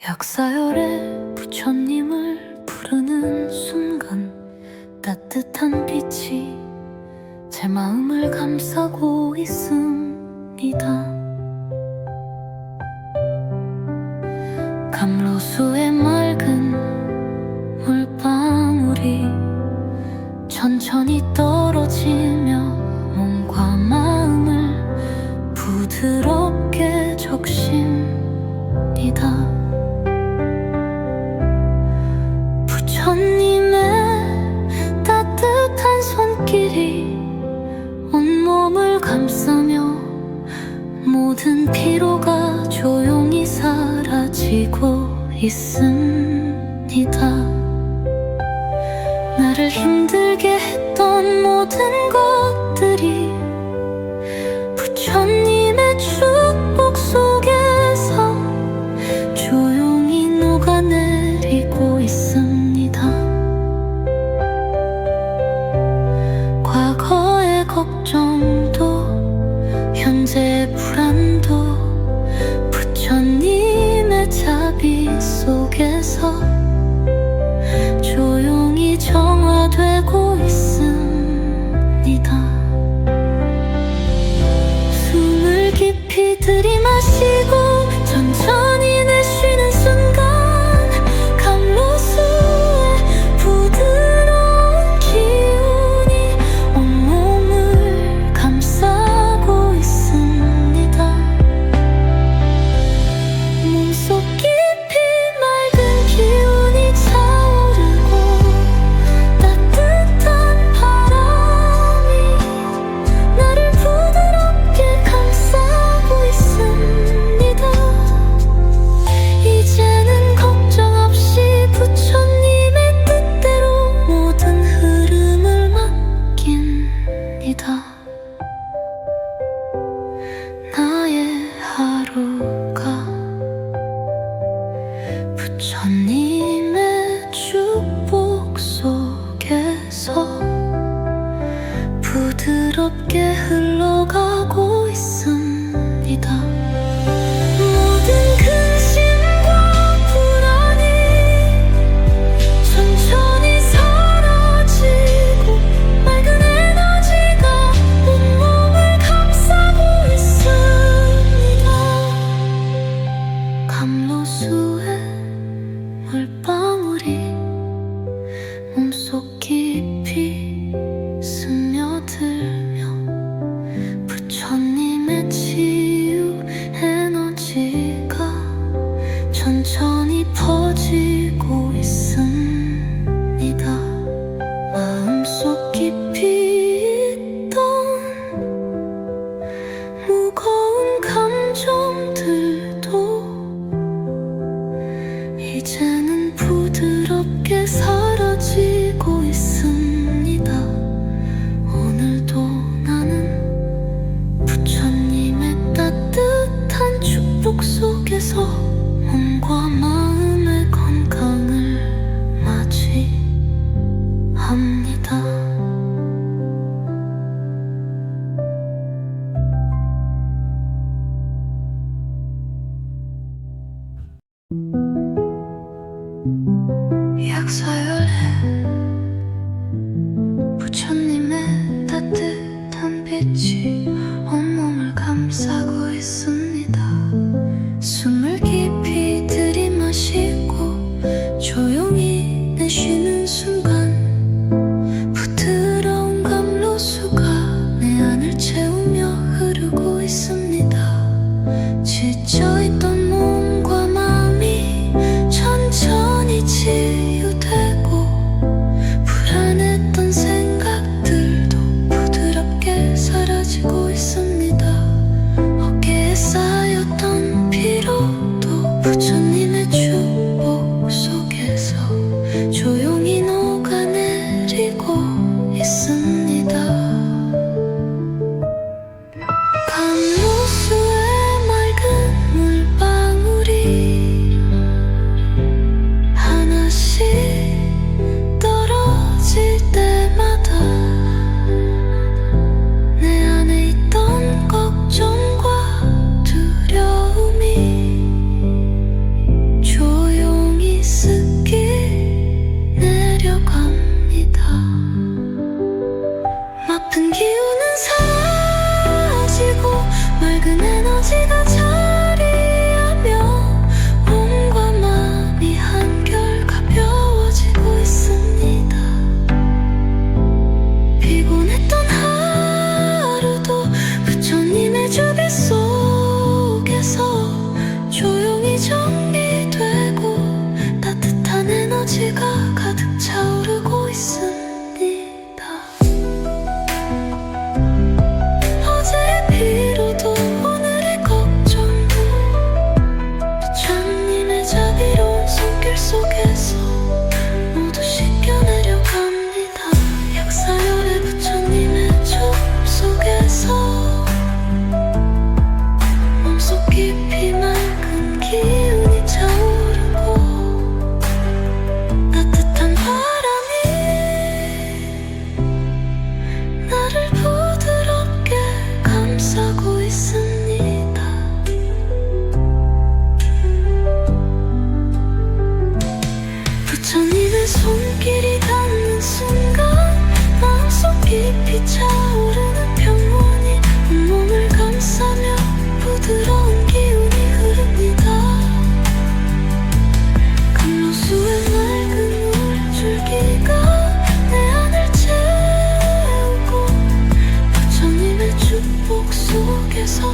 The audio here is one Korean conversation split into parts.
약사열에 부처님을 부르는 순간 따뜻한 빛이 제 마음을 감싸고 있습니다. 감로수의 맑은 물방울이 천천히 떨어지며 몸과 마음을 부드럽게 적십니다. 부처님의 따뜻한 손길이 온몸을 감싸며 모든 피로가 조용히 사라지고 있습니다. 나를 힘들게 했던 모든 것들이 부처님의 축복 속에서 조용히 녹아내리고 있습니다. 과거의 걱정도 현재의 불안도 부처님의 자비 속에서 조용히 정화되고 있습니다. 숨을 깊이 들이마시고 천천히 내쉬는 순간 감로수의 부드러운 기운이 온몸을 감싸고 있습니다. 몸속 깊이 맑은 기운이 차오르고 따뜻한 바람이 나를 부드럽게 감싸고 있습니다. 이제는 걱정 없이 부처님의 뜻대로 모든 흐름을 맡깁니다. 나의 하루가 부처님의 축복 속에서 부드럽게 흘러가고 있습니다. 모든 근심과 불안이 천천히 사라지고 맑은 에너지가 온몸을 감싸고 있습니다. 감로수의 물방울이 몸속 깊이 스며들며 부처님의 치유 에너지가 천천히 퍼지고 있습니다. 마음속 깊이 있던 무거운 감정들도 이제는 부드럽게 사라지고 있습니다. 오늘도 나는 부처님의 따뜻한 축복 속에서 몸과 마음의 건강을 맞이합니다. 약사열에 부처님의 따뜻한 빛이 온몸을 감싸고 있습니다. 숨을 깊이 들이마시고 조용히 내쉬는 순간 부드러운 감로수가 내 안을 채우며 흐르고 있습니다. 지쳐있던 몸과 마음이 천천히 치유되고 에너지가 가득 차오르고 있습니다. 어제의 피로도 오늘의 걱정도 부처님의 자비로운 손길 속에서 모두 씻겨내려갑니다. 약사열의 부처님의 촉 속에서 몸속 깊이 맑은 기운이 차오르고 따뜻한 바람이 나를 부드럽게 감싸고 있습니다. 부처님의 손길이 닿는 순간 마음속 깊이 차오르는 평온이 온몸을 감싸며 부드러운 기운이 흐릅니다. 감로수의 맑은 물줄기가 내 안을 채우고 부처님의 축복 속에서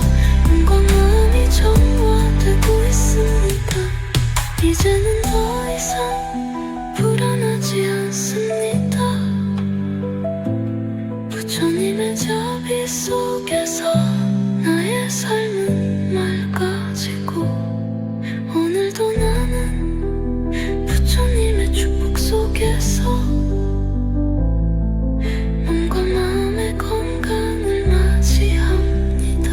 몸과 마음이 정화되고 있습니다. 이제는 더 이상 불안하지 않습니다. 부처님의 자비 속에서 나의 삶은 맑아지고 오늘도 나는 부처님의 축복 속에서 몸과 마음의 건강을 맞이합니다.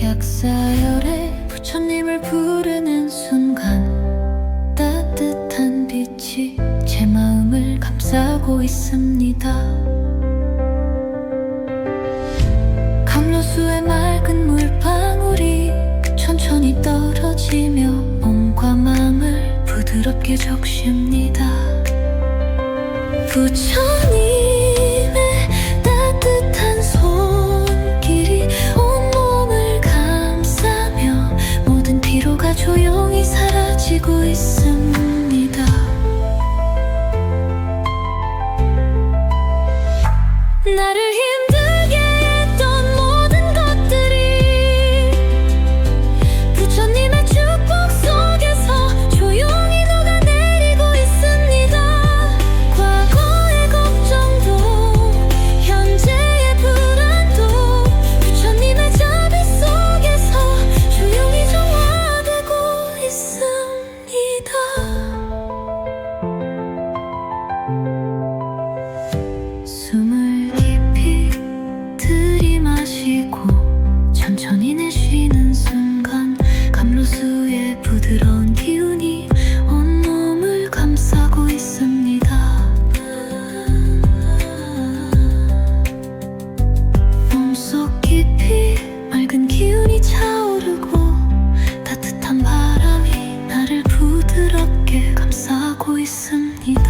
약사열에 부처님을 부르는 순간 따뜻한 빛이 제 마음을 감싸고 있습니다. 감로수의 맑은 물방울이 천천히 떨어지며 몸과 마음을 부드럽게 적십니다. 부처님의 따뜻한 손길이 온몸을 감싸며 모든 피로가 조용히 사라지고 있습니다. 나를 힘들게 했던 모든 것들이 부처님의 축복 속에서 조용히 녹아내리고 있습니다. 과거의 걱정도 현재의 불안도 부처님의 자비 속에서 조용히 정화되고 있습니다. 숨을 깊이 들이마시고 천천히 내쉬는 순간 감로수의 부드러운 기운이 온몸을 감싸고 있습니다. 몸속 깊이 맑은 기운이 차오르고 따뜻한 바람이 나를 부드럽게 감싸고 있습니다.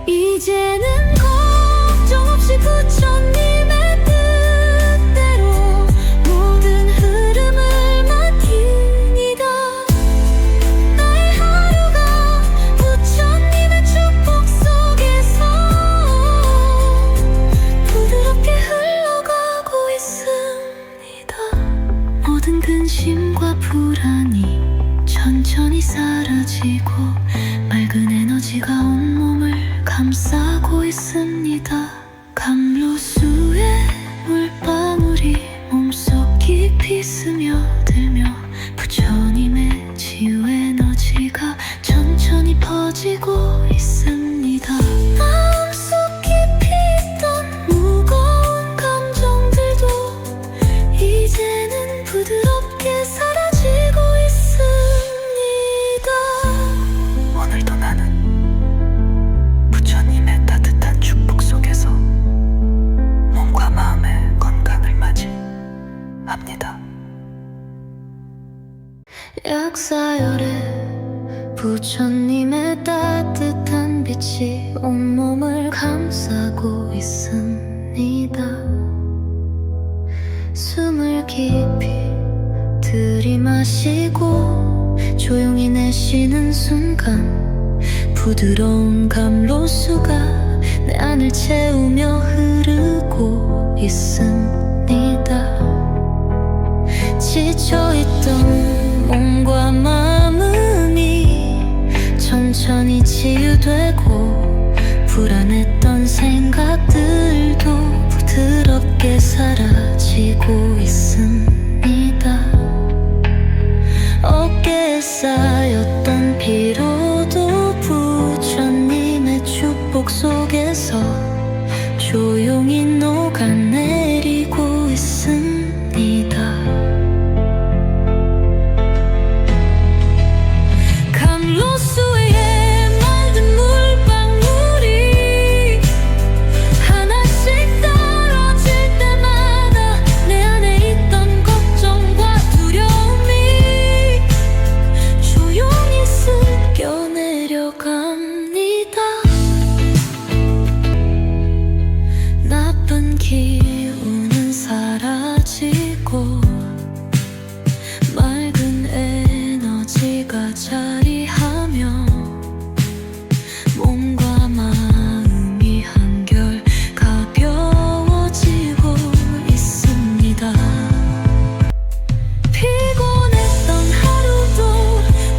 이제는 걱정 없이 부처님의 뜻대로 모든 흐름을 맡깁니다. 나의 하루가 부처님의 축복 속에서 부드럽게 흘러가고 있습니다. 모든 근심과 불안이 천천히 사라지고 맑은 에너지가 온몸을 감싸고 있습니다. 감로수의 물방울이 몸속 깊이 스며들며 부처님의 치유 에너지가 천천히 퍼지고 있습니다. 마음속 깊이 있던 무거운 감정들도 이제는 부드럽게 사라지고 있습니다. 오늘도 나는 부처님의 따뜻한 축복 속에서 몸과 마음의 건강을 맞이합니다. 약사열에 부처님의 따뜻한 빛이 온몸을 감싸고 있습니다. 숨을 깊이 들이마시고 조용히 내쉬는 순간 부드러운 감로수가 내 안을 채우며 흐르고 있습니다. 지쳐있던 몸과 마음이 천천히 치유되고 불안했던 생각들도 부드럽게 사라지고 있습니다. 어깨에 쌓였던 피로도 부처님의 축복 속에서 조용히 녹아내리고 있습니다. 감로수에 맑은 물방울이 하나씩 떨어질 때마다 내 안에 있던 걱정과 두려움이 조용히 씻겨 내려갑니다. 나쁜 기운은 사라지고 맑은 에너지가 자리하며 몸과 마음이 한결 가벼워지고 있습니다. 피곤했던 하루도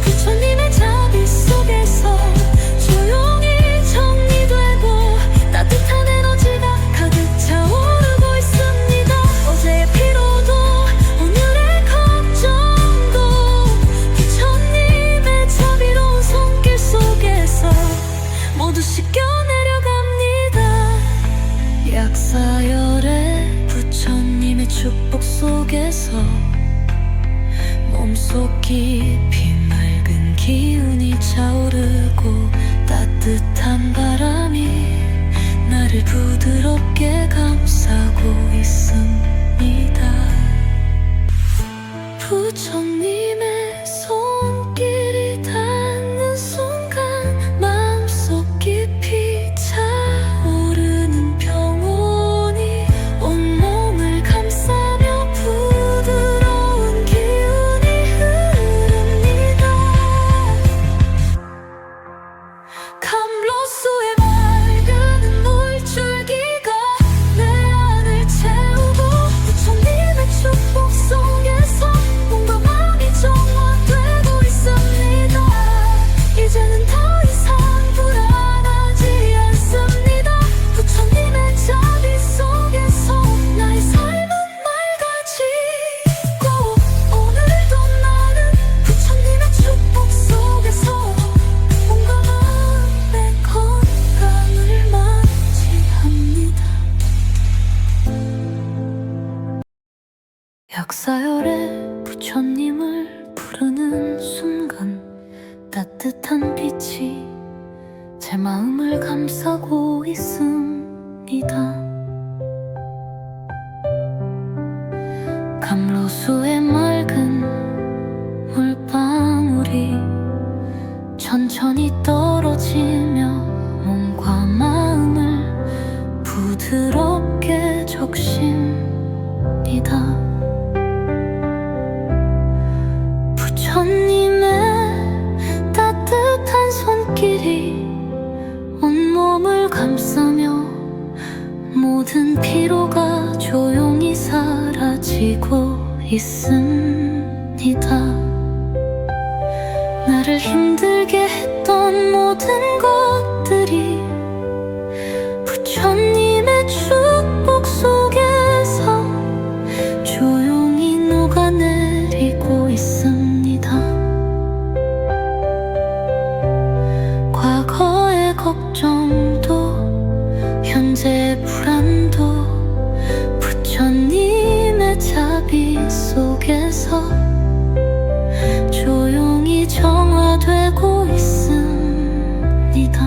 부처님의 자비 속에서 조용히 정리되고 따뜻한 에너지가 가득 차오르고 있습니다. 어제의 피로도 오늘의 걱정도 부처님의 자비로운 손길 속에서 모두 씻겨 내려갑니다. 약사열의 부처님의 축복 속에서 몸속 깊이 맑은 기운이 차오르고 따뜻한 바람이 나를 부드럽게 감싸고 있습니다. 부처님의 손길이 닿는 순간 마음속 깊이 차오르는 평온이 온몸을 감싸며 부드러운 기운이 흐릅니다. 감로수에 맑은 물줄기가 내 안을 채우고 부처님의 축복 속에서 몸과 마음이 정화되고 있습니다. 이제는 더 이상 불안하지 않습니다. 부처님의 자비 속에서 나의 삶은 맑아지고 오늘도 나는 부처님의 축복 속에서 몸과 마음의 건강을 맞이합니다. 약사열의 부처님을 부르는 순간 따뜻한 빛이 제 마음을 감싸고 있습니다. 감로수의 맑은 물방울이 천천히 떨어지며 몸과 마음을 부드럽게 적십니다. 부처님의 따뜻한 손길이 온몸을 감싸며 모든 피로가 조용히 사라지고 있습니다. 나를 힘들게 했던 모든 것들이 부처님의 축복 속에서 조용히 녹아내리고 있습니다. 과거의 걱정도 현재의 불안도 부처님의 자비 속에서 조용히 정화되고 있습니다.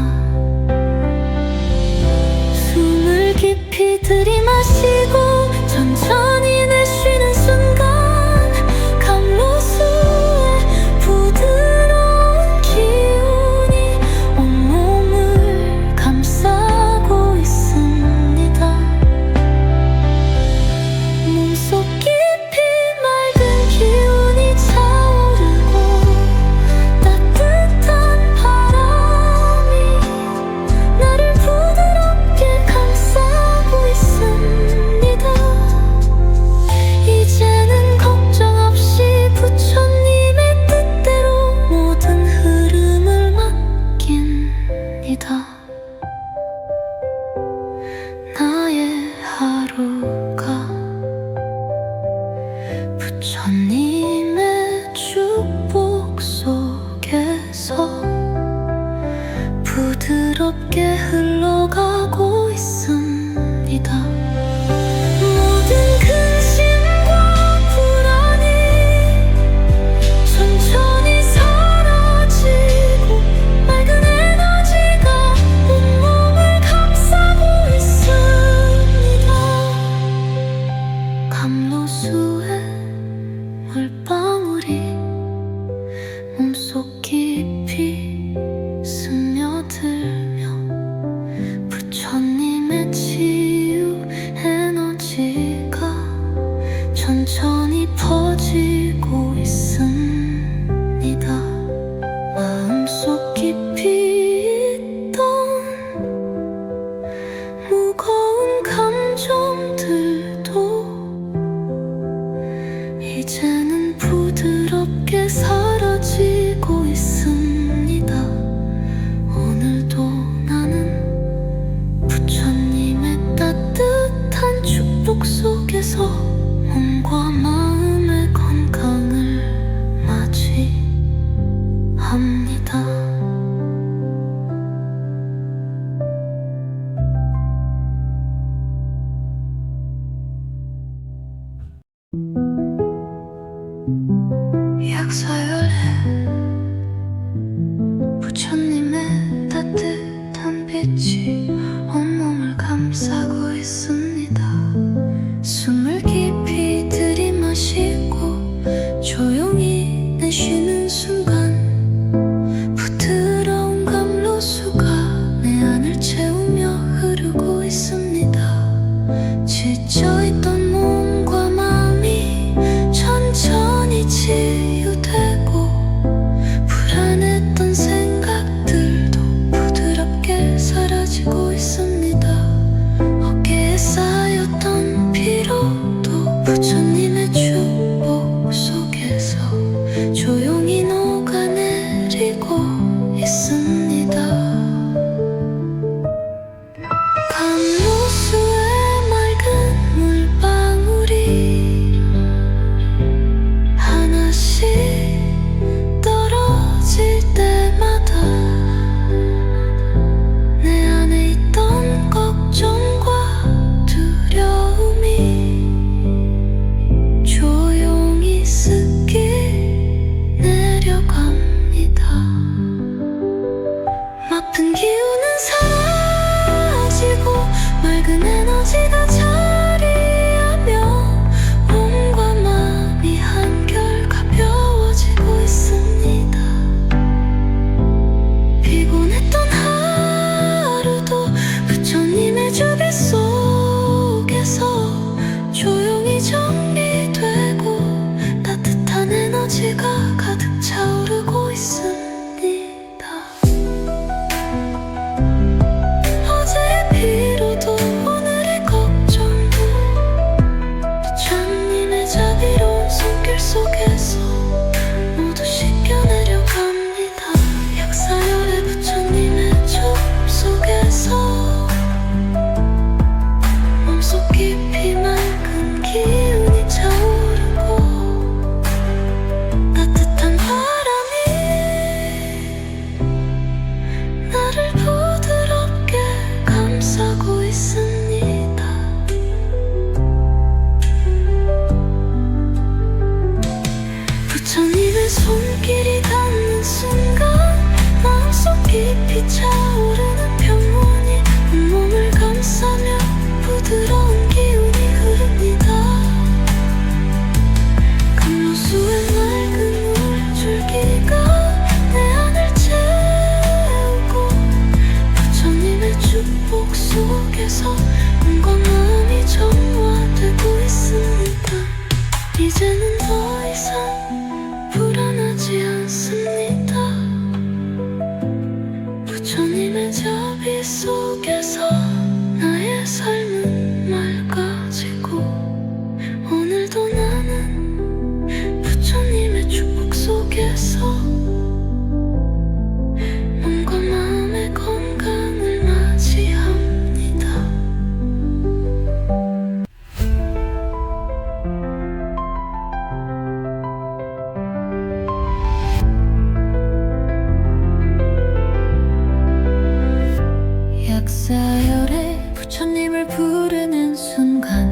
숨을 깊이 들이마시고 천천히 내쉬는 순간 감로수의 부드러운 기운이 온몸을 감싸고 있습니다. 몸속 깊이 맑은 기운이 차오르고 있습니다. 나쁜 기운은 사라지고 맑은 에너지가 자리하며 몸과 마음이 한결 가벼워지고 있습니다. 피곤했던 하루도 부처님의 주비 속에서 조용히 정리되고 따뜻한 에너지가 가득 차오르고 있습니다. 어제의 피로도 오늘의 걱정도 부처님의 자비로운 손길 속에서 모두 씻겨내려 갑니다. 약사열의 부처님의 촉 속에서 몸속 깊이 맑은 기운이 차오르고 따뜻한 바람이 나를 부드럽게 감싸고 있습니다. 부처님의 손길이 닿는 순간 마음속 깊이 차오르는 평온이 온몸을 감싸며 부드러운 기운이 흐릅니다. 감로수의 맑은 물줄기가 내 안을 채우고 부처님의 축복 속에서 몸과 마음이 정화되고 있습니다. 이제는 더 이상 불안하지 않습니다. 부처님의 자비 속에서 나의 삶은 맑아지고 오늘도 나는 부처님의 축복 속에서 몸과 마음의 건강을 맞이합니다. 약사열에 부처님을 부르는 순간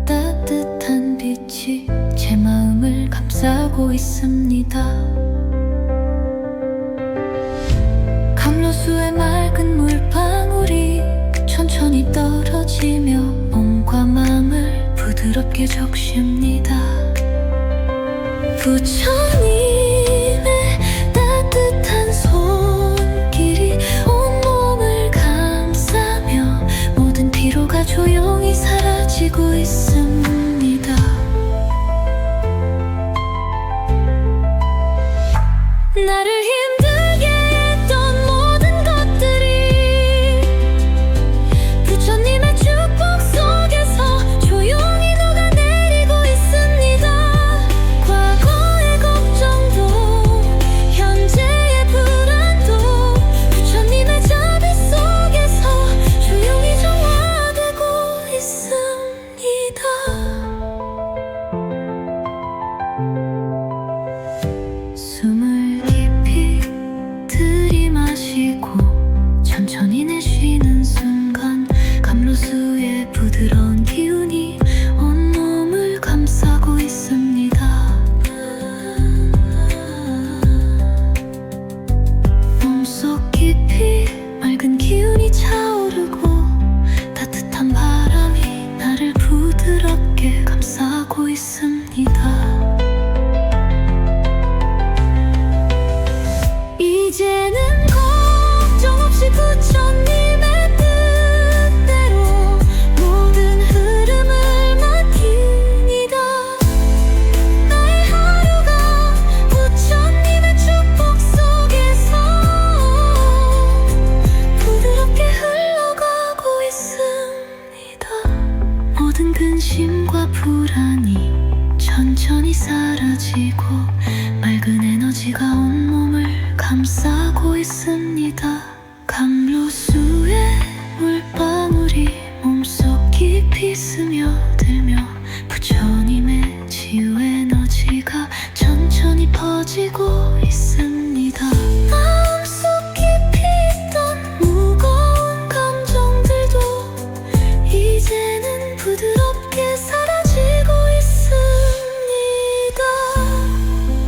따뜻한 빛이 제 마음을 감싸고 있습니다. 감로수의 맑은 물방울이 천천히 떨어지며 몸과 마음을 부드럽게 적십니다. 부처님의 따뜻한 손길이 온몸을 감싸며 모든 피로가 조용히 사라지고 있습니다. 나를 힘들게 했던 모든 것들이 부처님의 축복 속에서 조용히 녹아내리고 있습니다. 과거의 걱정도 현재의 불안도 부처님의 자비 속에서 조용히 정화되고 있습니다. 숨을 깊이 들이마시고 천천히 내쉬는 순간 감로수의 부드러운 기운이 온몸을 감싸고 있습니다. 몸속 깊이 맑은 기운이 차오르고 따뜻한 바람이 나를 부드럽게 감싸고 있습니다. 이제는 걱정 없이 부처님의 뜻대로 모든 흐름을 맡깁니다. 나의 하루가 부처님의 축복 속에서 부드럽게 흘러가고 있습니다. 모든 근심과 불안이 천천히 사라지고 맑은 에너지가 온몸을 감싸고 있습니다. 감로수의 물방울이 몸속 깊이 스며들며 부처님의 치유 에너지가 천천히 퍼지고 있습니다. 마음속 깊이 있던 무거운 감정들도 이제는 부드럽게 사라지고 있습니다.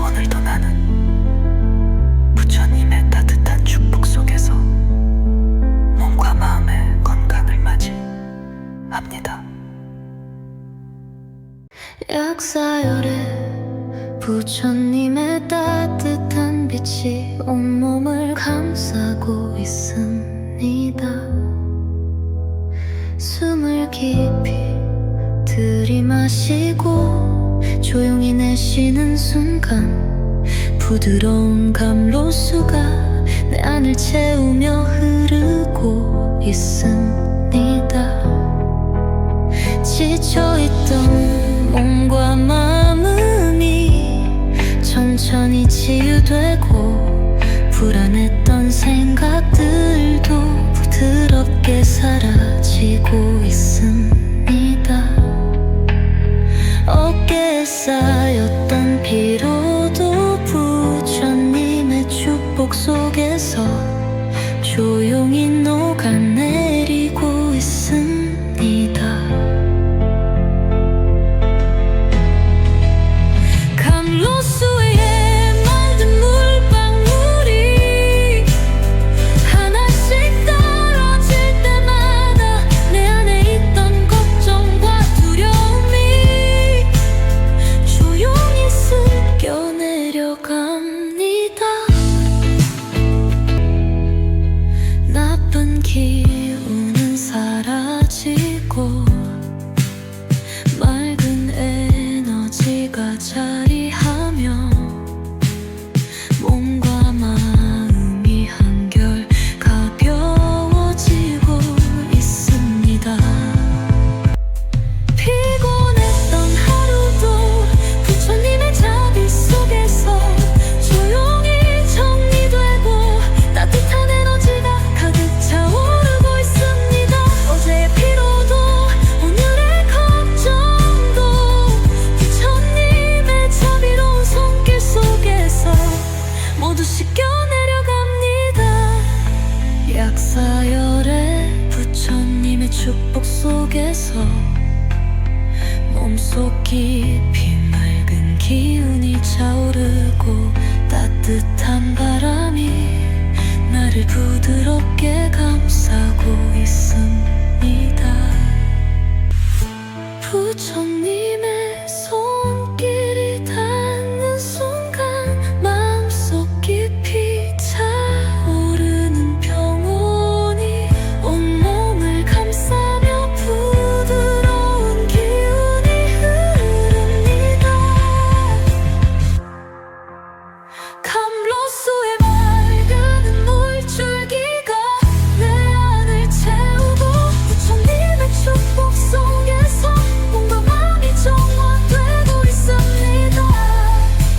오늘도 나는 빛이 온몸을 감싸고 있습니다. 숨을 깊이 들이마시고 조용히 내쉬는 순간 부드러운 감로수가 내 안을 채우며 흐르고 있습니다. 지쳐있던 몸과 마음이 천천히 치유되고 불안했던 생각들도 부드럽게 사라지고 있습니다. 어깨에 쌓였던 피로도 부처님의 축복 속에서 조용히 녹아내리고 있습니다. 감로수에 만든 물방울이 하나씩 떨어질 때마다 내 안에 있던 걱정과 두려움이 조용히 습겨 내려갑니다. 나쁜 기운은 사라지고 맑은 에너지가 자리하며 몸과 마음이 한결 가벼워지고 있습니다. 피곤했던 하루도 부처님의 자비 속에서 조용히 정리되고 따뜻한 에너지가 가득 차오르고 있습니다. 어제의 피로도 오늘의 걱정도 부처님의 자비로운 손길 속에서 모두 씻겨 내려갑니다. 약사열의 부처님의 축복 속에서 몸속 깊이 맑은 기운이 차오르고 따뜻한 바람이 나를 부드럽게 감싸고 있습니다. 부처님의 손길이 닿는 순간 마음속 깊이 차오르는 평온이 온몸을 감싸며 부드러운 기운이 흐릅니다. 감로수에 맑은 물줄기가 내 안을 채우고 부처님의 축복 속에서 몸과 마음이 정화되고 있습니다.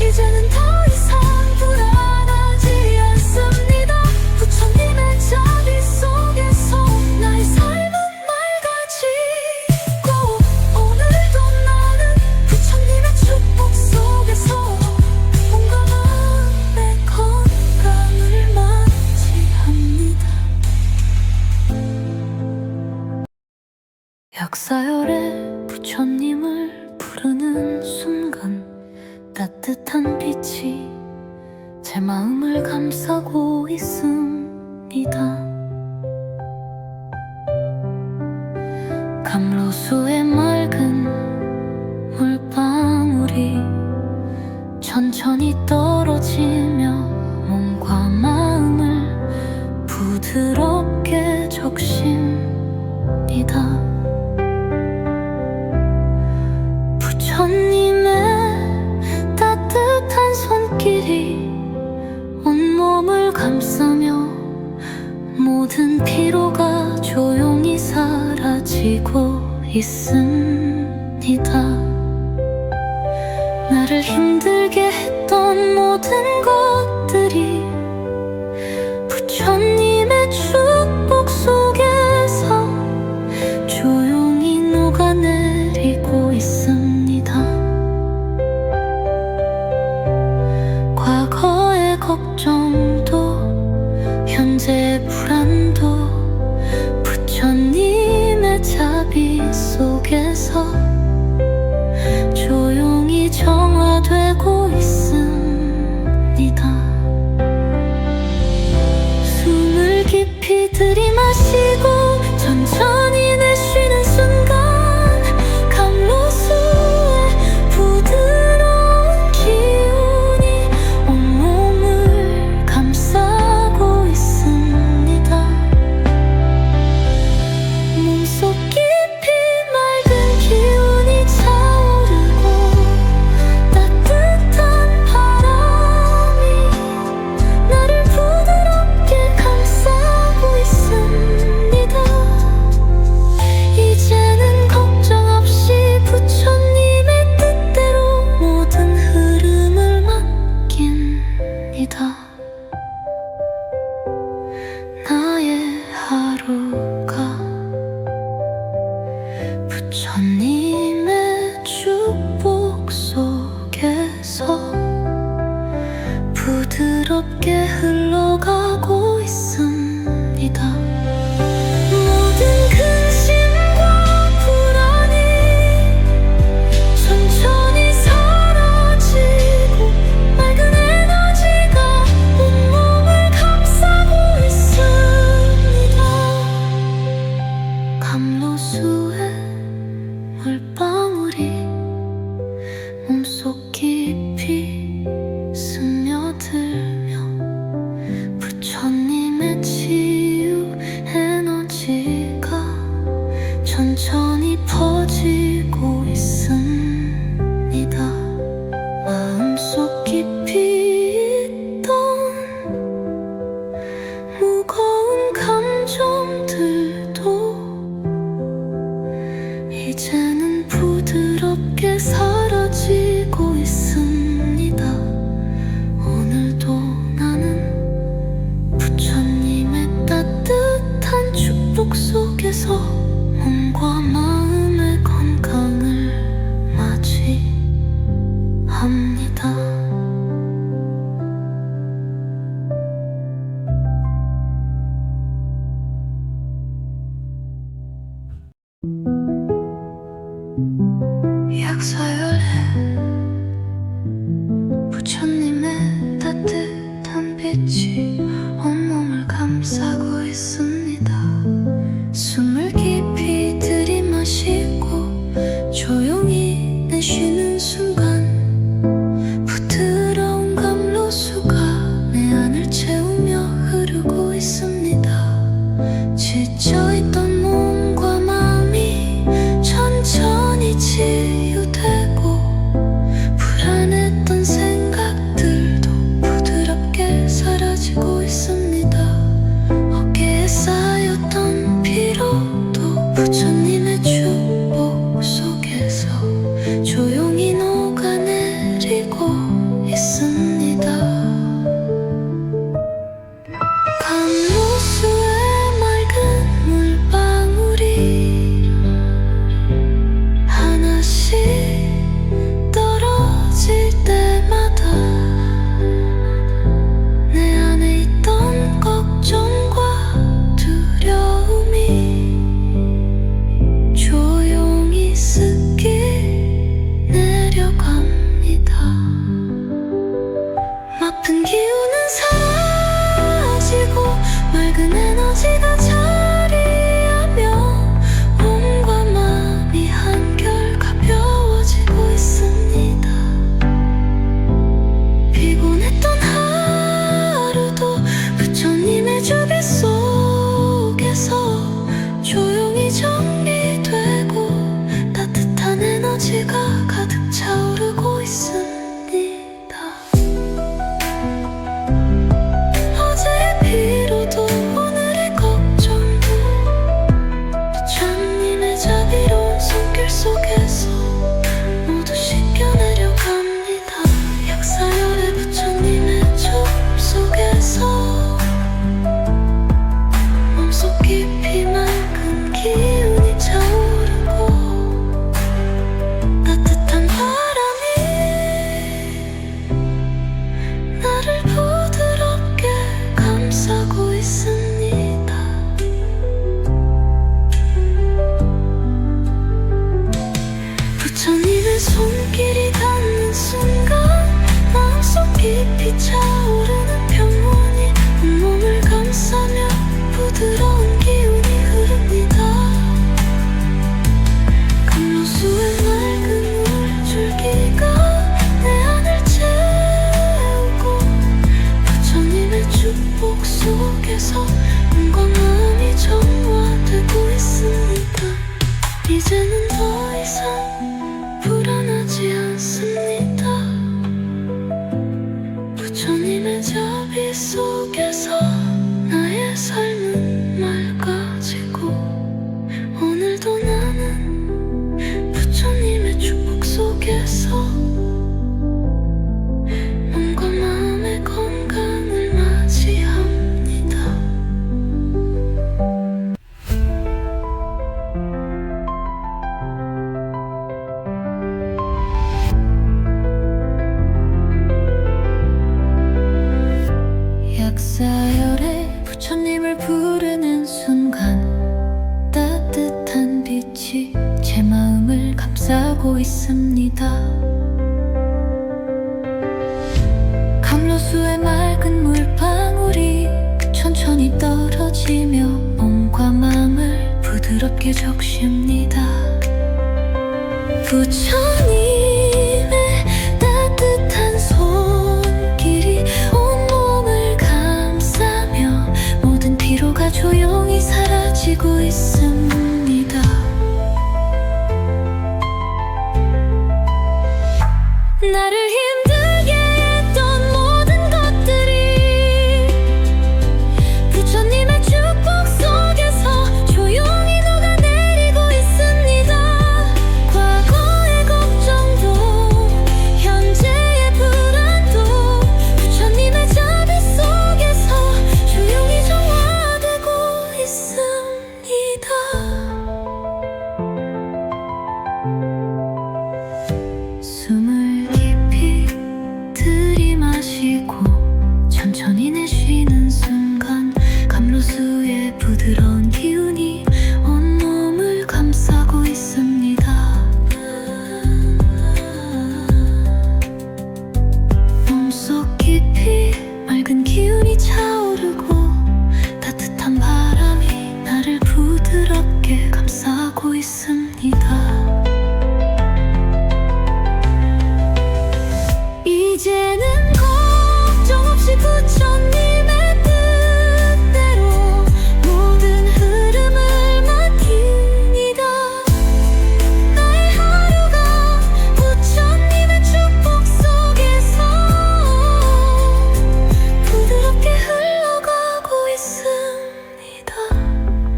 이제는 더 이상 불안하지 않습니다. 부처님의 자비 속에서 나의 삶은 맑아지고 오늘도 나는 부처님의 축복 속에서 몸과 마음의 건강을 맞이합니다. 약사열의 부처님을 부르는 순간 따뜻한 빛이 제 마음을 감싸고 있습니다. 감로수의 맑은 물방울이 천천히 떨어지며 몸과 마음을 부드럽게 적십니다. 부처님의 따뜻한 손길이 온몸을 감싸며 모든 피로가 조용히 사라지고 있습니다. 나를 힘들게 했던 모든 것들이 부처님의 축복 속에서 조용히 녹아내리고 있습니다. 과거의 걱정도 현재의 불안도 부처님의 자비 속에서 조용히 정화되고 있습니다. 숨을 깊이 들이마시고 천천히 내쉬는 순간 감로수의 부드러운 기운이 온몸을 나의 하루가 부처님의 축복 속에서 부드럽게 흘러가고 있습니다. 모든 근심과 불안이 천천히 사라지고 맑은 에너지가 온몸을 감싸고 있습니다. 감로수의 물방울이 몸속 깊이 스며들며 부처님의 치유 에너지가 천천히 퍼지고 있습니다. 마음속 깊이 있던 무거운 감정들도 이제는 부드럽게 사라지고 있습니다. 오늘도 나는 부처님의 따뜻한 축복 속에서 몸과 마음의 건강을 맞이합니다. 약사열에 부처님의 따뜻한 빛이 온몸을 감싸고 있습니다. 숨을 깊이 들이마시고 조용히 내쉬는 순간 부드러운 감로수가 내 안을 채우며 흐르고 있습니다. 지쳐있던 몸과 마음이 천천히 치유되고 불안했던 생각들도 부드럽게 사라지고 있습니다. 어깨에 쌓였던 피로도 부처님의 축복 속에서 조용히 녹아내리고 있습니다. 감로수의 맑은 물방울이 하나씩 떨어질 때마다 내 안에 있던 걱정과 두려움이 조용히 쓱기 내려갑니다. 나쁜 기운은 사라지고 맑은 에너지가 자리하며 몸과 마음이 한결 가벼워지고 있습니다. 피곤했던 하루도 부처님의 주비 속에서 조용히 정리되고 따뜻한 에너지가 가득 차오르고 있습니다. 어제의 피로도 오늘의 걱정도 부처님의 자비로운 손길 속에서 모두 씻겨 내려갑니다. 약사열의 부처님의 축복 속에서 몸속 깊이 맑은 기운이 차오르고 따뜻한 바람이 나를 부드럽게 감싸고 있습니다. 부처님의 손길이 닿는 순간 마음속 깊이 차오르는 평온이 온몸을 감싸며 부드러운 기운이 흐릅니다. 감로수의 맑은 물줄기가 내 안을 채우고 부처님의 축복 속에서 몸과 마음이 정화되고 있습니다. 이제는 더 이상 불안하지 않습니다. 부처님의 자비 속에서 나의 삶은 맑아지고 오늘도 나는 부처님의 축복 속에서 몸과 마음의 건강 약사열에 부처님을 부르는 순간 따뜻한 빛이 제 마음을 감싸고 있습니다. 감로수의 맑은 물방울이 천천히 떨어지며 몸과 마음을 부드럽게 적십니다. 부처님의 따뜻한 손길이 온몸을 감싸며 모든 피로가 조용히 사라지고 있습니다. 나를 힘들게 했던 모든 것들이 부처님의 축복 속에서 조용히 녹아내리고 있습니다. 과거의 걱정도 현재의 불안도 부처님의 자비 속에서 조용히 정화되고 있습니다. 숨을 깊이 들이마시고 천천히 내쉬는 순간 감로수의 부드러운 기운이 온몸을 감싸고 있습니다. 몸속 깊이 맑은 기운이 차오르고 따뜻한 바람이 나를 부드럽게 감싸고 있습니다. 이제는 걱정 없이 부처님의 뜻대로 모든 흐름을 맡깁니다. 나의 하루가 부처님의 축복 속에서 부드럽게 흘러가고 있습니다.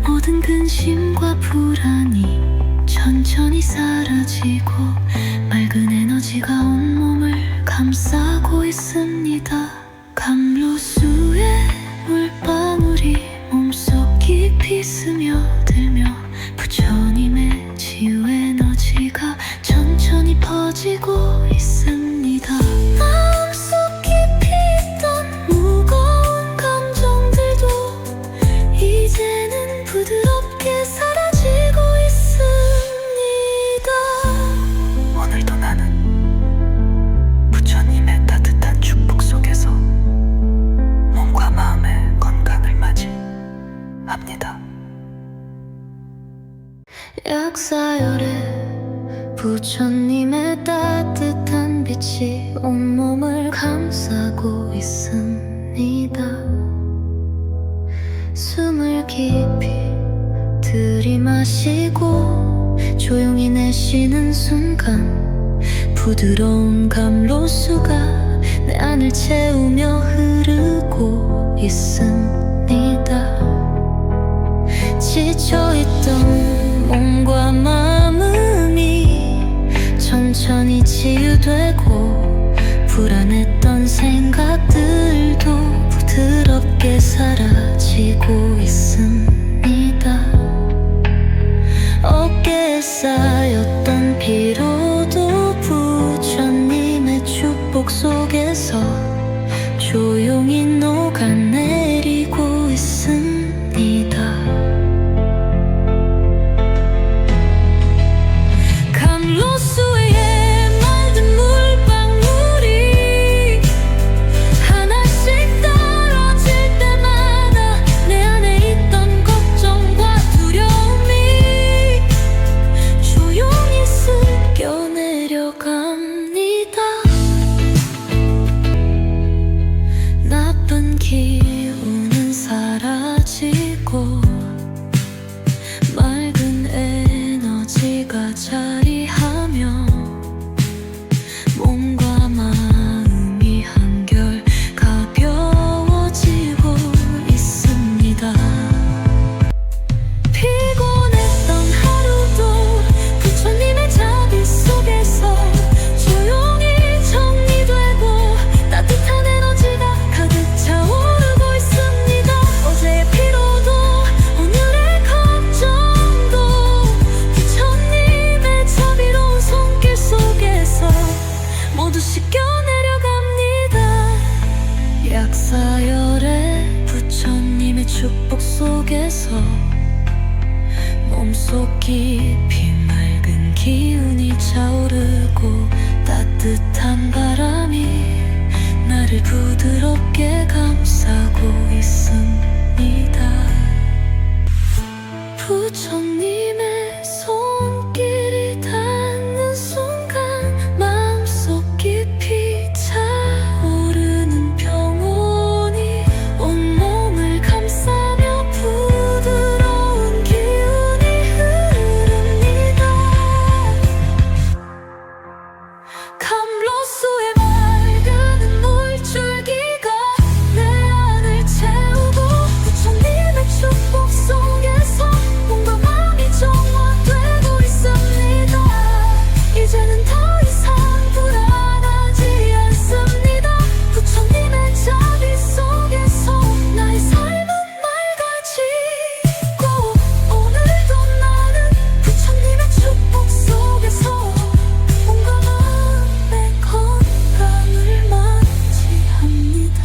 모든 근심과 불안이 천천히 사라지고 맑은 에너지가 온몸을 감싸고 있습니다. 감로수의 물방울이 몸속 깊이 스며들며 부처님의 치유 에너지가 천천히 퍼지고 있습니다. 마음속 깊이 있던 무거운 감정들도 이제는 부드럽게 사라지고 있습니다. 오늘도 나는 부처님의 따뜻한 축복 속에서 몸과 마음의 건강을 맞이합니다. 약사열에 부처님의 따뜻한 빛이 온몸을 감싸고 있습니다. 숨을 깊이 들이마시고 조용히 내쉬는 순간 부드러운 감로수가 내 안을 채우며 흐르고 있습니다. 지쳐있던 몸과 마음이 천천히 치유되고 불안했던 생각들도 부드럽게 사라지고 있습니다. 어깨에 쌓였던 피로도 부처님의 축복 속에서 조용히 녹아내리고 있습니다. 감로수의 맑은 물방울이 하나씩 떨어질 때마다 내 안에 있던 걱정과 두려움이 조용히 씻겨 내려갑니다. 나쁜 기운은 사라지고 맑은 에너지가 자리하며 몸과 마음이 한결 가벼워지고 있습니다. 피곤했던 하루도 부처님의 자비 속에서 조용히 정리되고 따뜻한 에너지가 가득 차오르고 있습니다. 어제의 피로도 오늘의 걱정도 부처님의 자비로운 손길 속에서 모두 씻겨 내려갑니다. 약사열에 축복 속에서 몸속 깊이 맑은 기운이 차오르고 따뜻한 바람이 나를 부드럽게 감싸고 있습니다. 부처님의 손길이 닿는 순간 마음속 깊이 차오르는 평온이 온몸을 감싸며 부드러운 기운이 흐릅니다. 감로수의 맑은 물줄기가 내 안을 채우고 부처님의 축복 속에서 몸과 마음이 정화되고 있습니다. 이제는 더 이상 불안하지 않습니다. 부처님의 자비 속에서 나의 삶은 맑아지고 오늘도 나는 부처님의 축복 속에서 몸과 마음의 건강을 맞이합니다.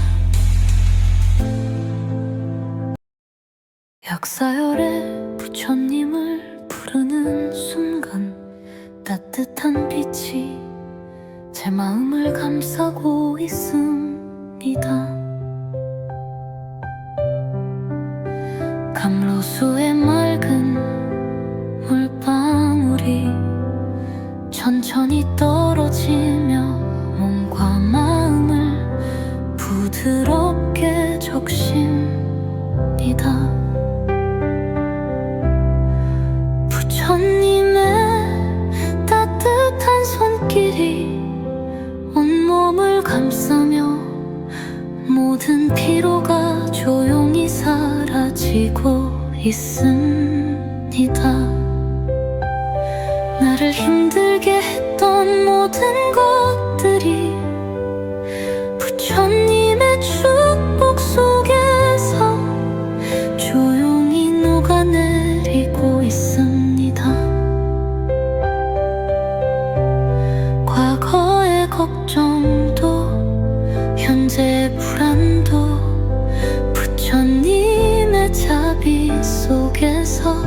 약사열에 부처님을 부르는 순간 따뜻한 빛이 제 마음을 감싸고 있습니다. 감로수의 맑은 물방울이 천천히 떨어지며 몸과 마음을 부드럽게 적십니다. 부처님의 따뜻한 손길이 온몸을 감싸며 모든 피로가 조용히 사라지고 있습니다. 나를 힘들게 했던 모든 것들이 부처님의 축복 속에서 조용히 녹아내리고 있습니다. 과거의 걱정도 현재의 불안도 부처님의 자비 속에서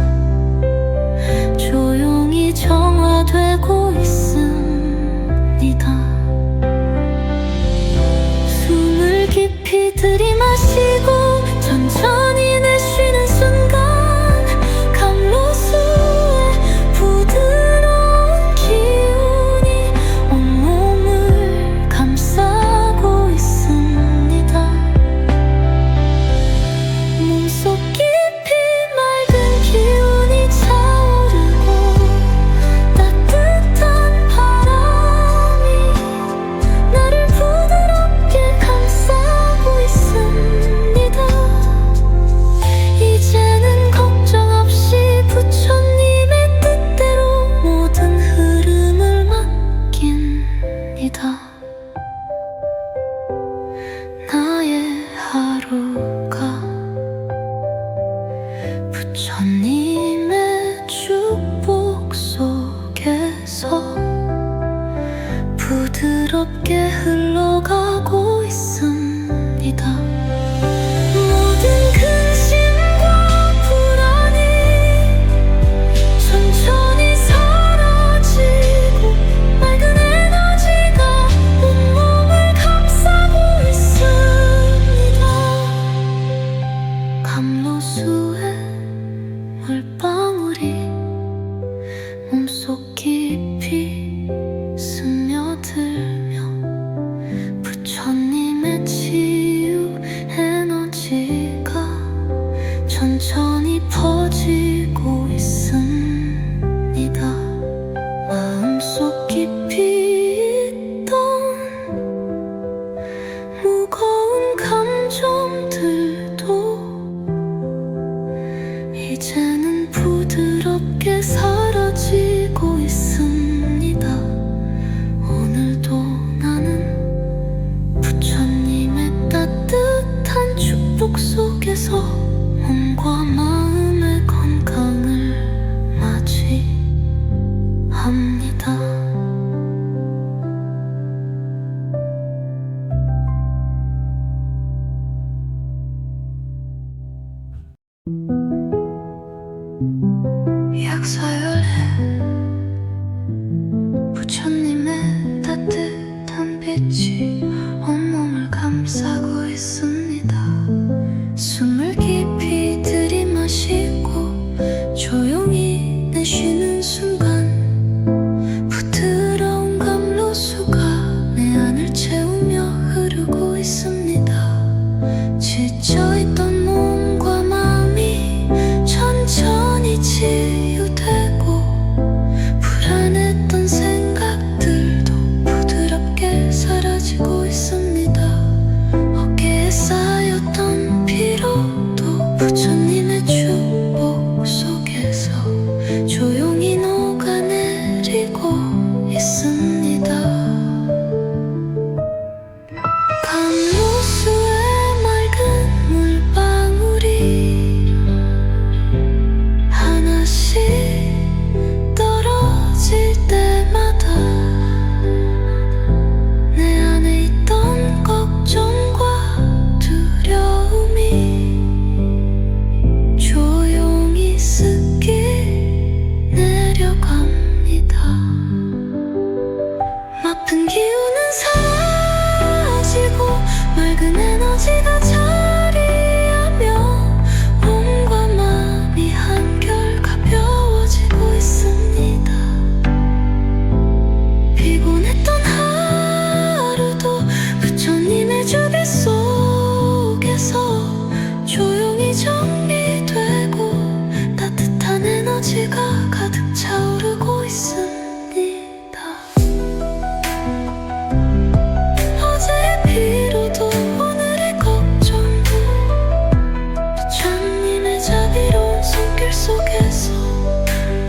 조용히 정화되고 있습니다. 약사열에 부처님의 따뜻한 빛이 온몸을 감싸고 있습니다. 숨을 깊이 들이마시고 조용히 내쉬는 순간 부드러운 감로수가 내 안을 채우며 흐르고 있습니다. 지쳐있던 몸과 마음이 천천히 치유되고 불안했던 생각들도 부드럽게 사라지고 있습니다. 어깨에 쌓였던 피로도 부처님의 축복 속에서 조용히 녹아내리고 있습니다. 감로수의 맑은 물방울이 하나씩 떨어질 때마다 내 안에 있던 걱정과 두려움이 조용히 쓱기 내려갑니다. 나쁜 기운은 사라지고 맑은 에너지가 자리하며 몸과 마음이 한결 가벼워지고 있습니다. 피곤했던 하루도 부처님의 주비 속에서 조용히 정리되고 따뜻한 에너지가 가득 차오르고 있습니다. 어제의 피로도 오늘의 걱정도 부처님의 자비로운 손길 속에서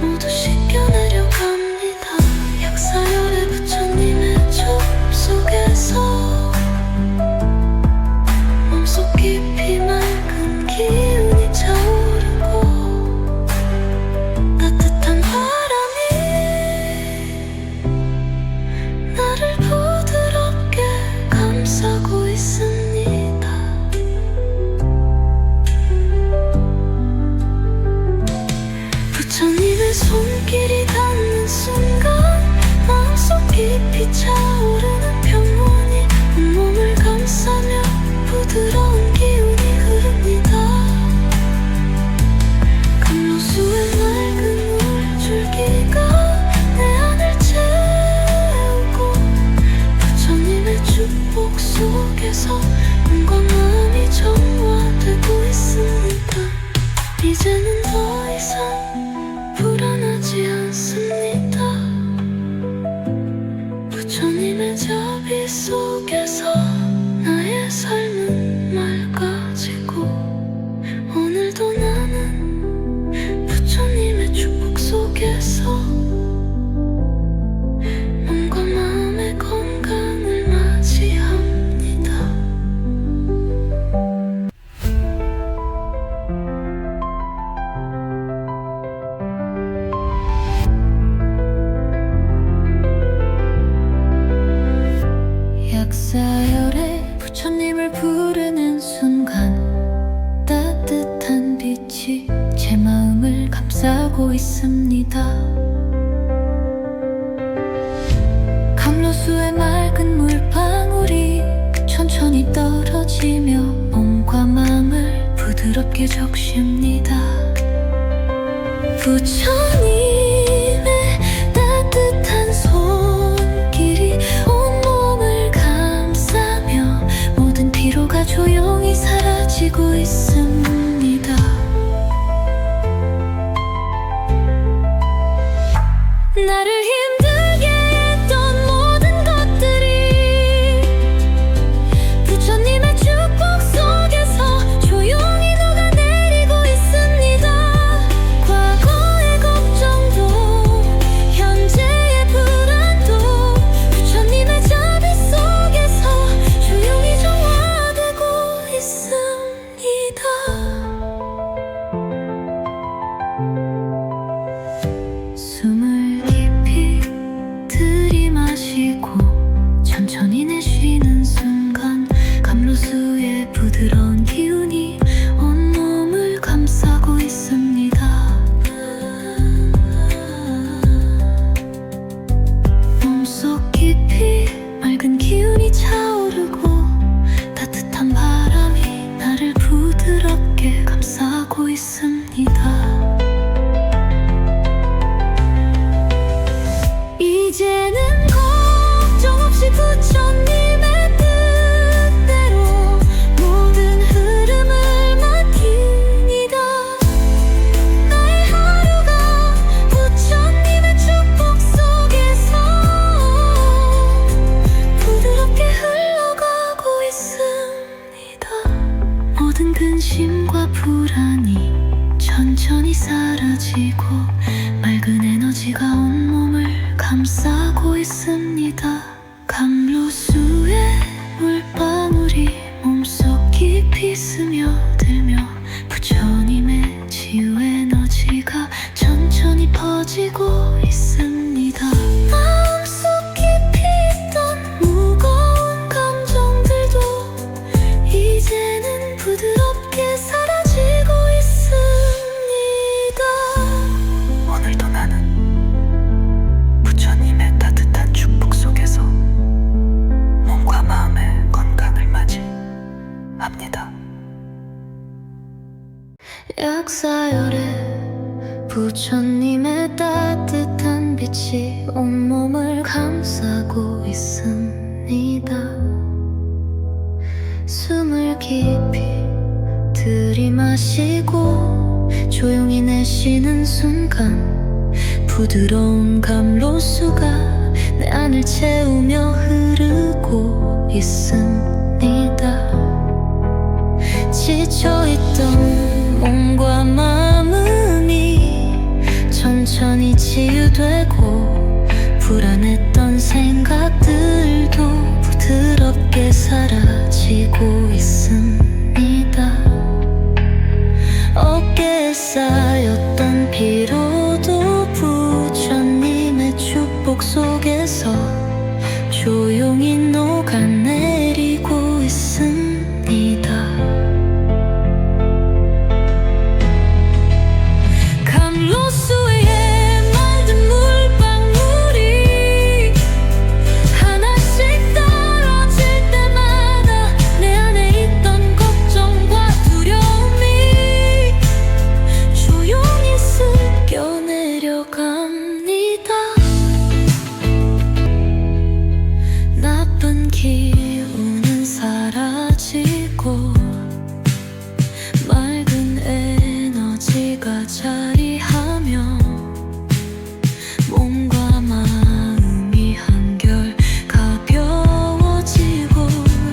모두 씻겨내려갑니다. 약사열의 부처님의 축복 속에서 몸속 깊이 맑은 기운이 차오르고 따뜻한 바람이 나를 부드럽게 감싸고 있습니다. 부처님의 손길이 닿는 순간 마음속 깊이 차오르는 평온이 온몸을 감싸며 부드러운 기운이 흐릅니다. 감로수의 맑은 물줄기가 내 안을 채우고 부처님의 축복 속에서 몸과 마음이 정화되고 있습니다. 이제는 더 이상 불안하지 않습니다. 부처님의 자비 속에서 나의 삶은 맑아지고 오늘도 나는 부처님의 축복 속에서 몸과 마음의 건강을 맞이합니다. 약사열에 부처님을 부르는 순간 따뜻한 빛이 제 마음을 감싸고 있습니다. 감로수의 맑은 물방울이 천천히 떨어지며 몸과 마음을 부드럽게 적십니다. 부처님의 따뜻한 손길이 온몸을 감싸며 모든 피로가 조용히 사라지고 있습니다. 나를 힘들게 했던 모든 것들이 부처님의 축복 속에서 조용히 녹아내리고 있습니다. 과거의 걱정도 현재의 불안도 부처님의 자비 속에서 조용히 정화되고 있습니다. 든 근심과 불안이 천천히 사라지고 맑은 에너지가 온몸을 감싸고 있습니다. 감로수의 물방울이 몸속 깊이 스며들며 부처님의 치유 에너지가 천천히 퍼지고 있습니다. 마음속 깊이 있던 무거운 감정들도 이제는 부드럽게 사라지고 있습니다. 오늘도 나는 부처님의 따뜻한 축복 속에서 몸과 마음의 건강을 맞이합니다. 약사열에 부처님의 따뜻한 빛이 온몸을 감싸고 있습니다. 숨을 깊이 들이마시고 조용히 내쉬는 순간 부드러운 감로수가 내 안을 채우며 흐르고 있습니다. 지쳐있던 몸과 마음이 천천히 치유되고 불안했던 생각들도 부드럽게 사라지고 있습니다. 어깨에 쌓였던 피로도 부처님의 축복 속에서 조용히 녹아내리고 있습니다. 감로수의 맑은 물방울이 하나씩 떨어질 때마다 내 안에 있던 걱정과 두려움이 조용히 씻겨 내려갑니다. 나쁜 기운은 사라지고 맑은 에너지가 자리하며 몸과 마음이 한결 가벼워지고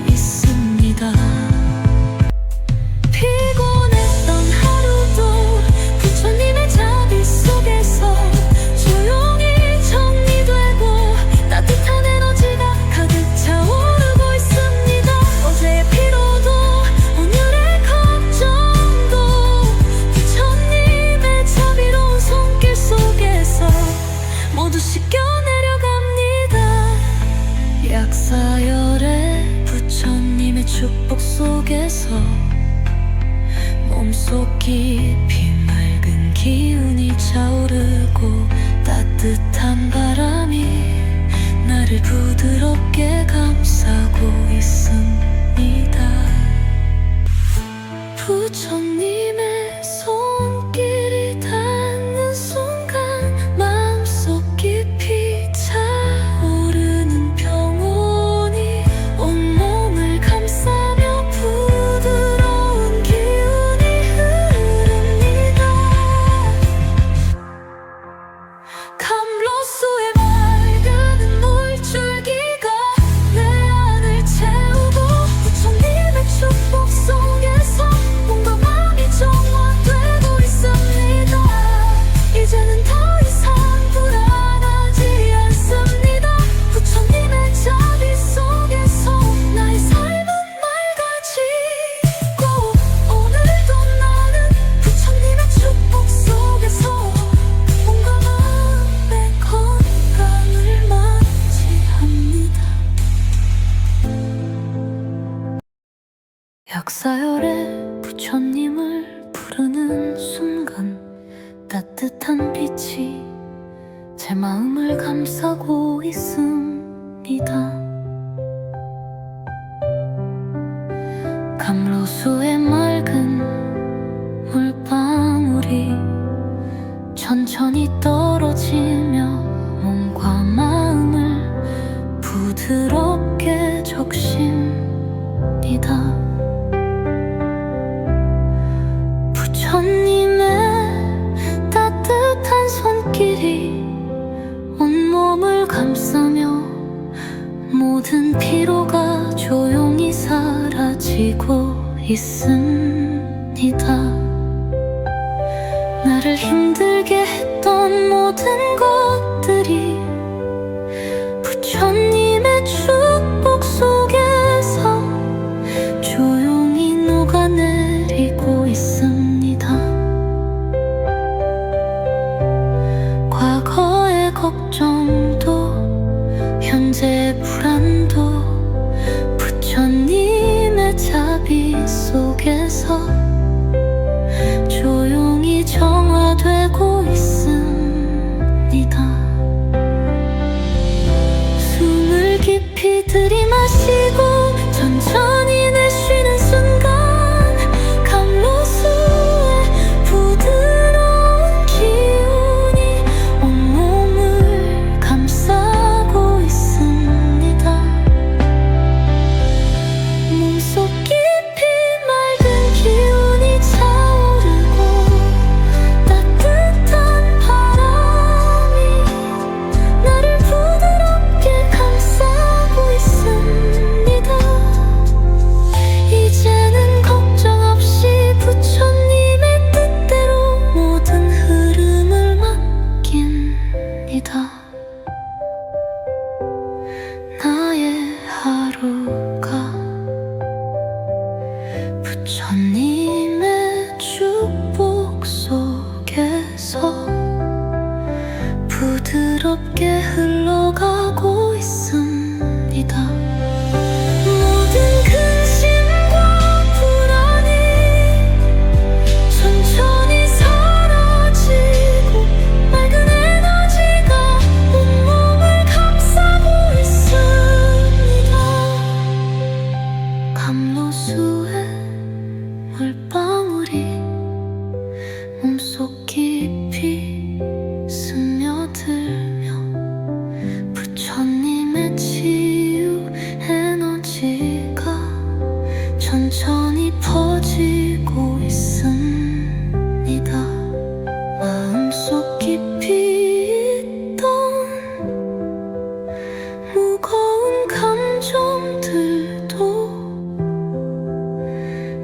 있습니다. 피곤했던 하루도 부처님의 자비 속에서 조용히 정리되고 따뜻한 에너지가 가득 차오르고 있습니다. 어제의 피로도 오늘의 걱정도 부처님의 자비로운 손길 속에서 모두 씻겨 내려갑니다. 약사열의 부처님의 축복 속에서 몸속 깊이 맑은 기운이 차오르고 따뜻한 바람이 나를 부드럽게 감싸고 있습니다. 부처님의 손길이 닿는 순간 마음속 깊이 차오르는 평온이 온몸을 감싸며 부드러운 기운이 흐릅니다. 감로수의 맑은 물줄기가 내 안을 채우고 부처님의 축복 속에서 몸과 마음이 정화되고 있습니다. 이제는 더 이상 불안하지 않습니다. 부처님의 자비 속에서 나의 삶은 맑아지고 오늘도 나는 부처님의 축복 속에서 몸과 마음의 건강을 맞이합니다. 약사열에 부처님을 부르는 순간 따뜻한 빛이 제 마음을 감싸고 있습니다. 감로수의 맑은 물방울이 천천히 떨어지며 몸과 마음을 부드럽게 적십니다. 부처님의 따뜻한 손길이 온몸을 감싸며 모든 피로가 조용히 사라지고 있습니다. 나를 힘들게 했던 모든 것들이 부처님의 축복 속에서 조용히 녹아내리고 있습니다. 과거의 걱정도 현재의 불안도 부처님의 자비 속에서 조용히 정화되고 있습니다. 숨을 깊이 들이마시고 천천히 내쉬는 순간 감로수의 부드러운 기운이 온몸을 감싸고 있습니다. 몸속 깊이 맑은 기운이 차오르고 따뜻한 바람이 나를 부드럽게 감싸고 있습니다. 이제는 걱정 없이 부처님의 뜻대로 모든 흐름을 맡깁니다. 나의 하루가 부처님의 축복 속에서 부드럽게 흘러가고 있습니다. 모든 근심과 불안이 천천히 사라지고 맑은 에너지가 온몸을 감싸고 있습니다. 감로수의 물방울이 몸속 깊이 스며들며 부처님의 치유 에너지가 천천히 퍼지고 있습니다. 마음속 깊이 있던 무거운 감정들도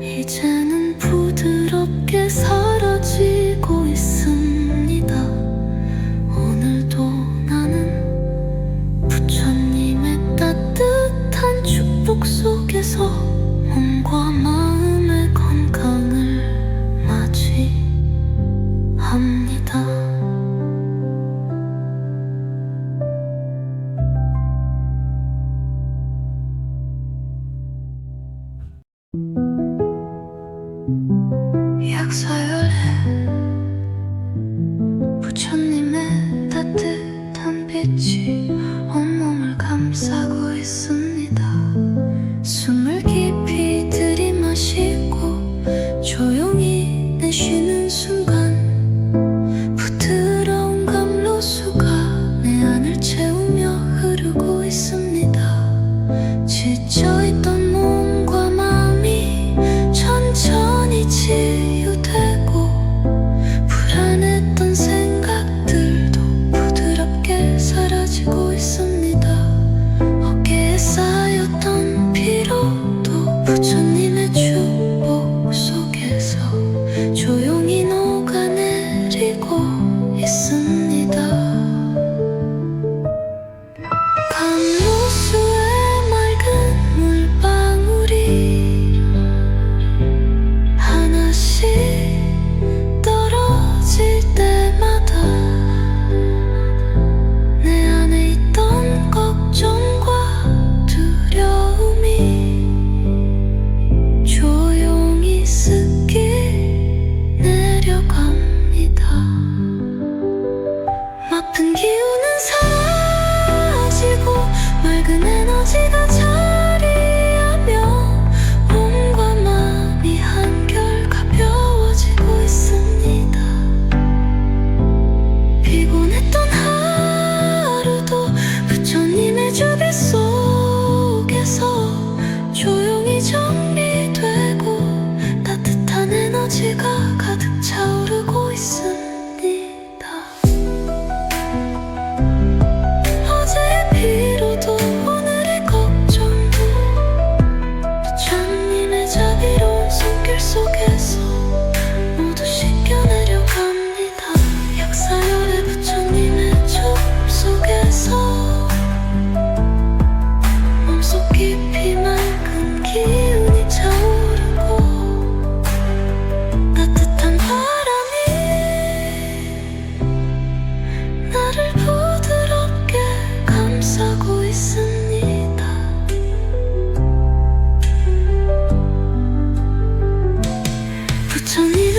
이제는 부드럽게 사라지고 있습니다. 오늘도 나는 부처님의 따뜻한 축복 속에서 몸과 마음의 건강을 맞이합니다. 약사열해 부처님의 따뜻한 빛이 온몸을 감싸고 있습니다. 숨을 깊이 들이마시고 조용히 내쉬는 순간 부드러운 감로수가 내 안을 채우며 흐르고 있습니다. 지쳐있던 몸과 마음이 천천히 치유되고 불안했던 생각들도 부드럽게 사라지고 있습니다. 어깨에 쌓였던 피로도 부처님의 축복 속에서 조용히 녹아내리고 있습니다. 감로수의 맑은 물방울이 하나씩 떨어질 때마다 내 안에 있던 걱정과 두려움이 조용히 습기 내려갑니다. 아픈 기운은 사라지고 맑은 에너지가 자리하며 몸과 마음이 한결 가벼워지고 있습니다. 피곤했던 하루도 부처님의 주비 속에서 조용히 정리되고 따뜻한 에너지가 가득 차오르고 있습니다. 어제의 피로도 오늘의 걱정도 부처님의 자비로운 손길 속에서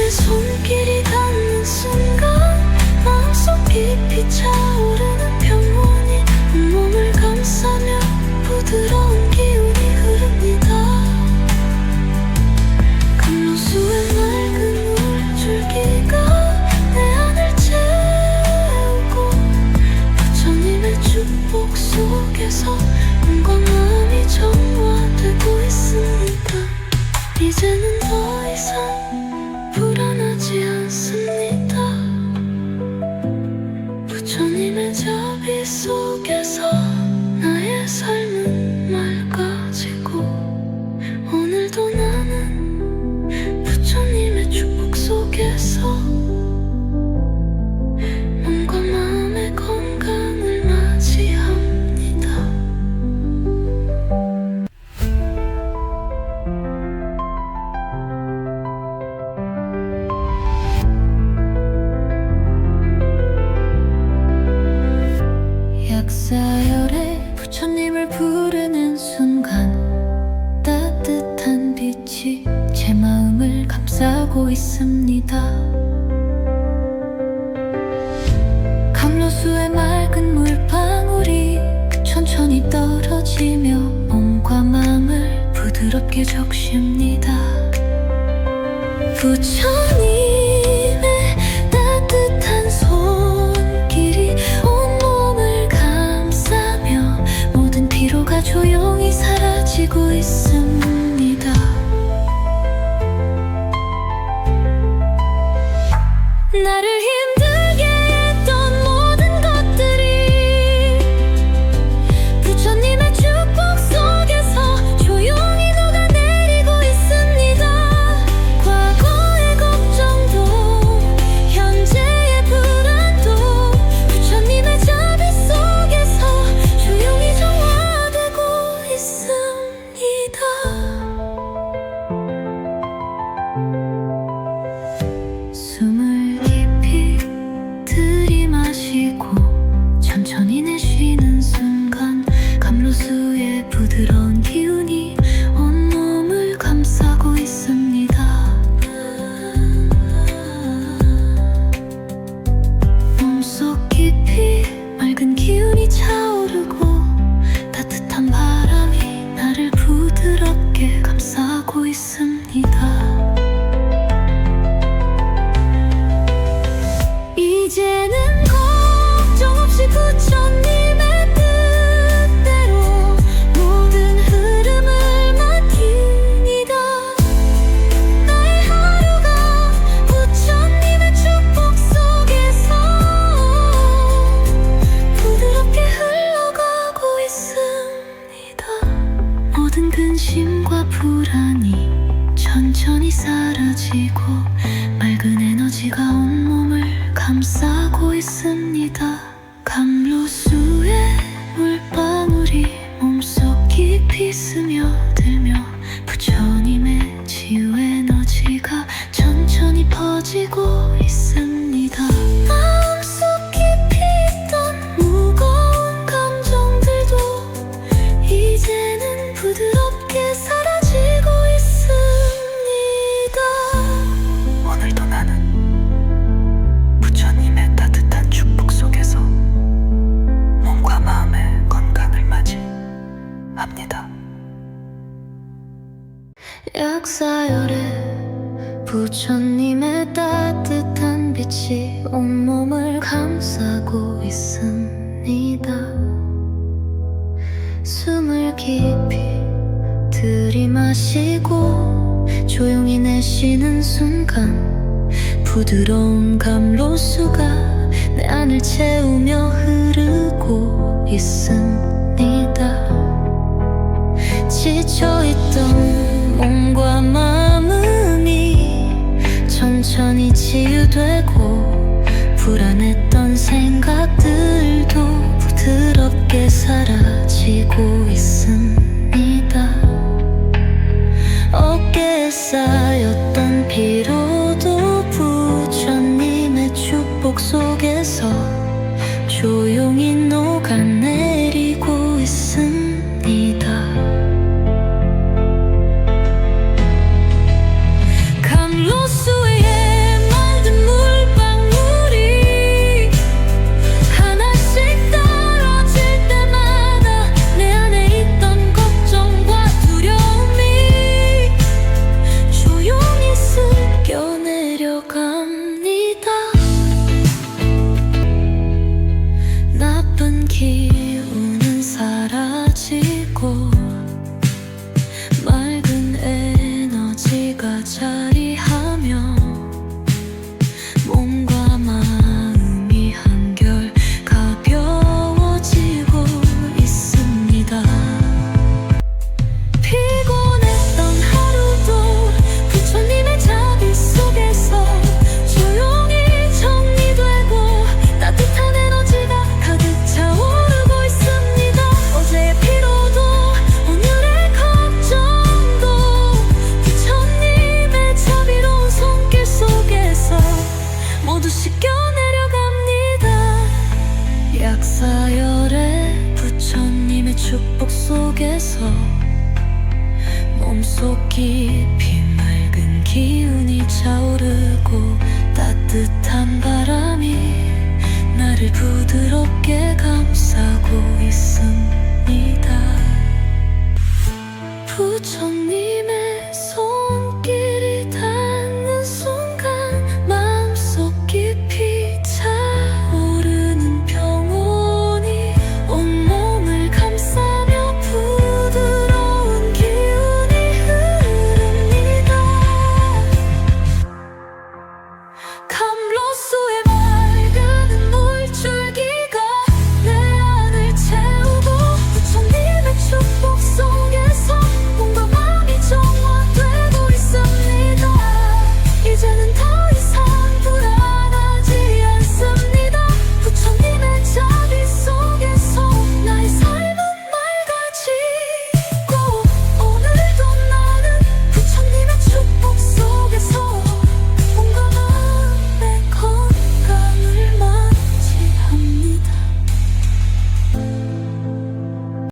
부처님의 손길이 닿는 순간 마음속 깊이 차오르는 평온이 온몸을 감싸며 부드러운 기운이 흐릅니다. 감로수의 맑은 물줄기가 내 안을 채우고 부처님의 축복 속에서 몸과 마음이 정화되고 있습니다. 이제는 더 이상 불안하지 않습니다. 부처님의 자비 속에서 나의 삶은 맑아지고 오늘도 나는 부처님의 축복 속에서 몸과 마음의 건강을 맞이합니다. 약사열에 부처님을 부르는 순간 따뜻한 빛이 제 마음을 감싸고 있습니다. 감로수의 맑은 물방울이 천천히 떨어지며 몸과 마음을 부드럽게 적십니다. 부처님의 따뜻한 손길이 온몸을 감싸며 모든 피로가 조용히 사라지고 있습니다. 나를 힘들게 했던 모든 것들이 부처님의 축복 속에서 조용히 녹아내리고 있습니다. 과거의 걱정도 현재의 불안도 부처님의 자비 속에서 조용히 정화되고 있습니다. 숨을 깊이 들이마시고 천천히 내쉬는 순간 감로수의 부드러운 기운이 온몸을 감싸고 있습니다. 몸속 깊이 맑은 기운이 차오르고 따뜻한 바람이 나를 부드럽게 감싸고 있습니다. 이제는 걱정 없이 부처님의 뜻대로 모든 흐름을 맡깁니다. 나의 하루가 부처님의 축복 속에서 부드럽게 흘러가고 있습니다. 모든 근심과 불안이 천천히 사라지고 맑은 에너지가 온몸을 감싸고 있습니다. 감로수의 물방울이 몸속 깊이 스며들며 부처님의 치유 에너지가 천천히 퍼지고 있습니다. 마음속 깊이 있던 무거운 감정들도 이제는 부드럽게 사라지고 있습니다. 오늘도 나는 부처님의 따뜻한 축복 속에서 몸과 마음의 건강을 맞이합니다. 약사열에 부처님의 따뜻한 빛이 온몸을 감싸고 있습니다. 숨을 깊이 들이마시고 조용히 내쉬는 순간 부드러운 감로수가 내 안을 채우며 흐르고 있습니다. 지쳐있던 몸과 마음이 천천히 치유되고 불안했던 생각들도 부드럽게 사라지고 있습니다. 어깨에 쌓였던 피로도 부처님의 축복 속에서 조용히 녹아내리고 있습니다. 감로수의 내려갑니다. 나쁜 기운은 사라지고 맑은 에너지가 자리하며 몸과 마음이 한결 가벼워지고 있습니다. 피곤했던 하루도 부처님의 자비 속에서 조용히 정리되고 따뜻한 에너지가 가득 차오르고 있습니다. 어제의 피로도 오늘의 걱정도 부처님의 자비로운 손길 속에서 모두 씻겨 내려갑니다. 약사열의 부처님의 축복 속에서 몸속 깊이 맑은 기운이 차오르고 따뜻한 바람이 나를 부드럽게 감싸고 있습니다. 부처님